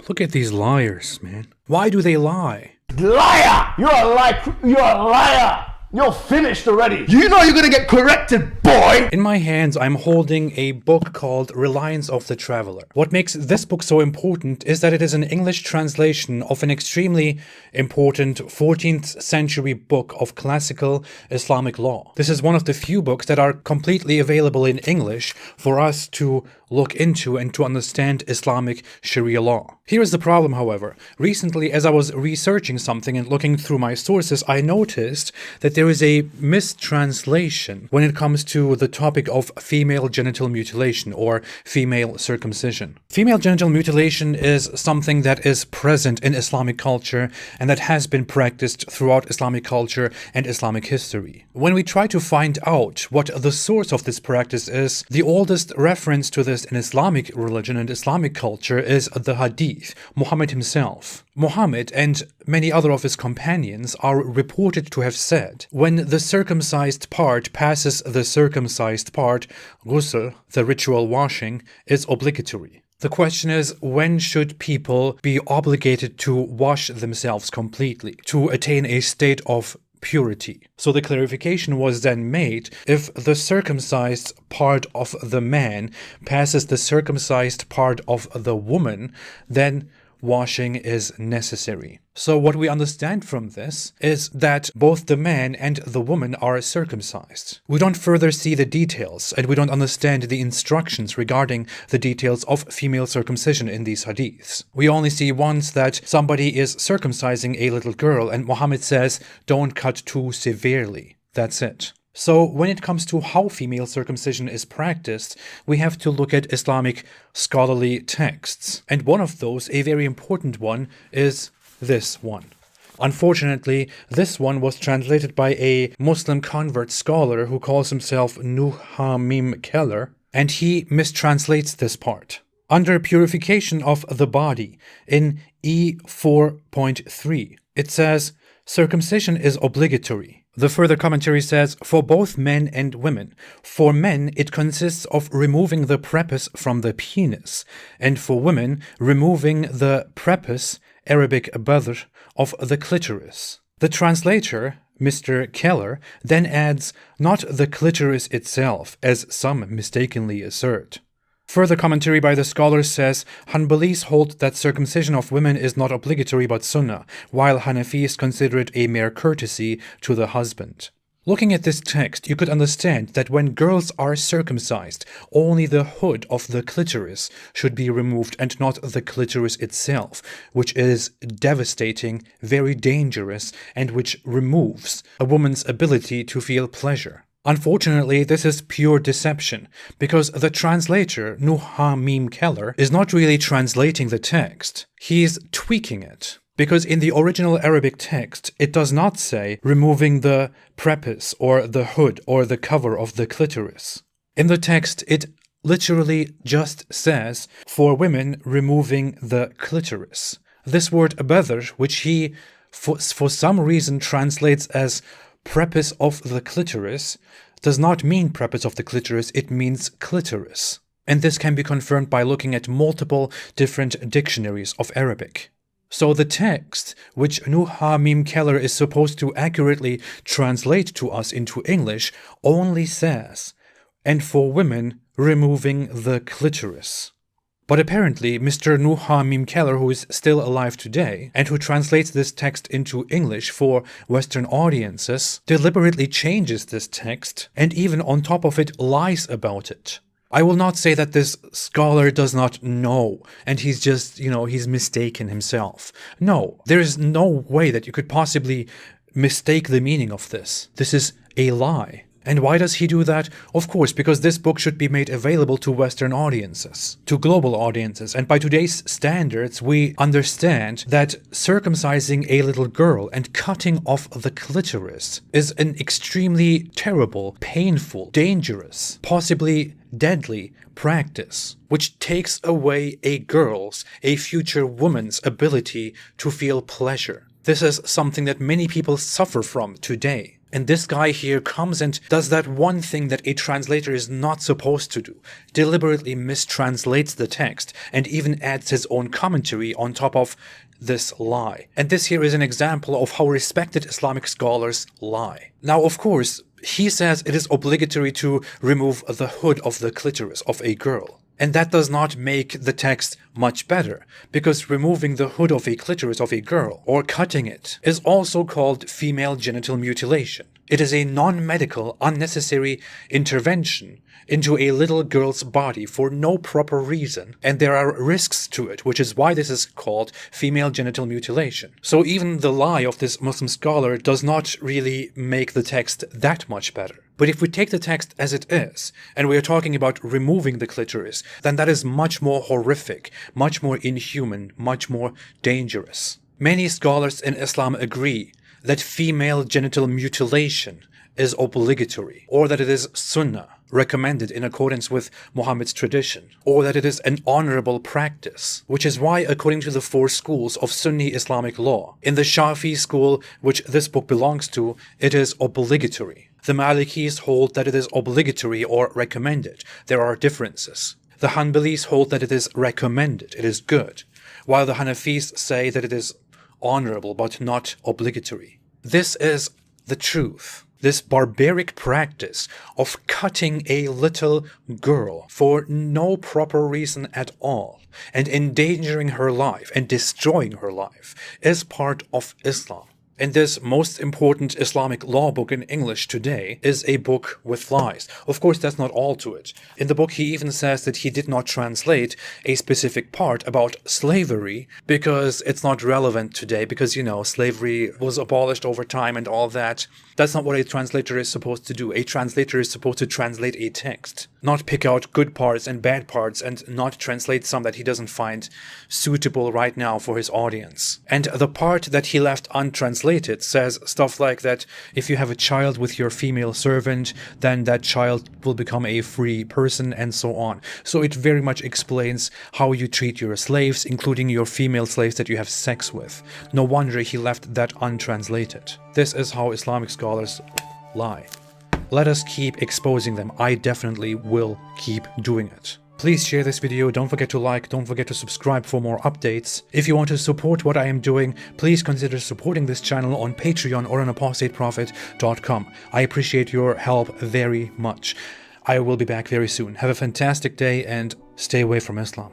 Look at these liars, man. Why do they lie? Liar! You're a liar! You're finished already. You know you're gonna get corrected, boy! In my hands, I'm holding a book called Reliance of the Traveler. What makes this book so important is that it is an English translation of an extremely important 14th century book of classical Islamic law. This is one of the few books that are completely available in English for us to look into and to understand Islamic Sharia law. Here is the problem, however. Recently, as I was researching something and looking through my sources, I noticed that there is a mistranslation when it comes to the topic of female genital mutilation or female circumcision. Female genital mutilation is something that is present in Islamic culture and that has been practiced throughout Islamic culture and Islamic history. When we try to find out what the source of this practice is, the oldest reference to this in Islamic religion and Islamic culture is the Hadith, Muhammad himself. Muhammad and many other of his companions are reported to have said, when the circumcised part passes the circumcised part, ghusl, the ritual washing, is obligatory. The question is, when should people be obligated to wash themselves completely, to attain a state of purity? So the clarification was then made: if the circumcised part of the man passes the circumcised part of the woman, then washing is necessary. So what we understand from this is that both the man and the woman are circumcised. We don't further see the details, and we don't understand the instructions regarding the details of female circumcision in these hadiths. We only see once that somebody is circumcising a little girl, and Muhammad says, don't cut too severely. That's it. So when it comes to how female circumcision is practiced, we have to look at Islamic scholarly texts. And one of those, a very important one, is this one. Unfortunately, this one was translated by a Muslim convert scholar who calls himself Nuhamim Keller, and he mistranslates this part. Under purification of the body, in E4.3, it says, circumcision is obligatory. The further commentary says, for both men and women. For men, it consists of removing the prepuce from the penis, and for women, removing the prepuce, Arabic badr, of the clitoris. The translator, Mr. Keller, then adds, not the clitoris itself, as some mistakenly assert. Further commentary by the scholars says, Hanbalis hold that circumcision of women is not obligatory but sunnah, while Hanafis consider it a mere courtesy to the husband. Looking at this text, you could understand that when girls are circumcised, only the hood of the clitoris should be removed and not the clitoris itself, which is devastating, very dangerous, and which removes a woman's ability to feel pleasure. Unfortunately, this is pure deception, because the translator, Nuhamim Keller, is not really translating the text. He's tweaking it. Because in the original Arabic text, it does not say removing the prepuce or the hood or the cover of the clitoris. In the text, it literally just says, for women, removing the clitoris. This word badr, which he for some reason translates as prepuce of the clitoris, does not mean prepuce of the clitoris, it means clitoris. And this can be confirmed by looking at multiple different dictionaries of Arabic. So the text, which Nuhamim Keller is supposed to accurately translate to us into English, only says, and for women, removing the clitoris. But apparently, Mr. Nuhamim Keller, who is still alive today, and who translates this text into English for Western audiences, deliberately changes this text, and even on top of it, lies about it. I will not say that this scholar does not know, and he's just, he's mistaken himself. No, there is no way that you could possibly mistake the meaning of this. This is a lie. And why does he do that? Of course, because this book should be made available to Western audiences, to global audiences. And by today's standards, we understand that circumcising a little girl and cutting off the clitoris is an extremely terrible, painful, dangerous, possibly deadly practice, which takes away a girl's, a future woman's ability to feel pleasure. This is something that many people suffer from today. And this guy here comes and does that one thing that a translator is not supposed to do, deliberately mistranslates the text, and even adds his own commentary on top of this lie. And this here is an example of how respected Islamic scholars lie. Now, of course, he says it is obligatory to remove the hood of the clitoris of a girl. And that does not make the text much better, because removing the hood of a clitoris of a girl, or cutting it, is also called female genital mutilation. It is a non-medical, unnecessary intervention into a little girl's body for no proper reason, and there are risks to it, which is why this is called female genital mutilation. So even the lie of this Muslim scholar does not really make the text that much better. But if we take the text as it is, and we are talking about removing the clitoris, then that is much more horrific, much more inhuman, much more dangerous. Many scholars in Islam agree that female genital mutilation is obligatory, or that it is sunnah, recommended in accordance with Muhammad's tradition, or that it is an honorable practice, which is why, according to the four schools of Sunni Islamic law, in the Shafi school, which this book belongs to, it is obligatory. The Malikis hold that it is obligatory or recommended. There are differences. The Hanbalis hold that it is recommended, it is good, while the Hanafis say that it is honorable but not obligatory. This is the truth. This barbaric practice of cutting a little girl for no proper reason at all and endangering her life and destroying her life is part of Islam. And this most important Islamic law book in English today is a book with lies. Of course, that's not all to it. In the book, he even says that he did not translate a specific part about slavery because it's not relevant today because, you know, slavery was abolished over time and all that. That's not what a translator is supposed to do. A translator is supposed to translate a text, not pick out good parts and bad parts and not translate some that he doesn't find suitable right now for his audience. And the part that he left untranslated says stuff like that if you have a child with your female servant, then that child will become a free person and so on. So it very much explains how you treat your slaves, including your female slaves that you have sex with. No wonder he left that untranslated. This is how Islamic scholars lie. Let us keep exposing them. I definitely will keep doing it. Please share this video, don't forget to like, don't forget to subscribe for more updates. If you want to support what I am doing, please consider supporting this channel on Patreon or on apostateprophet.com. I appreciate your help very much. I will be back very soon. Have a fantastic day and stay away from Islam.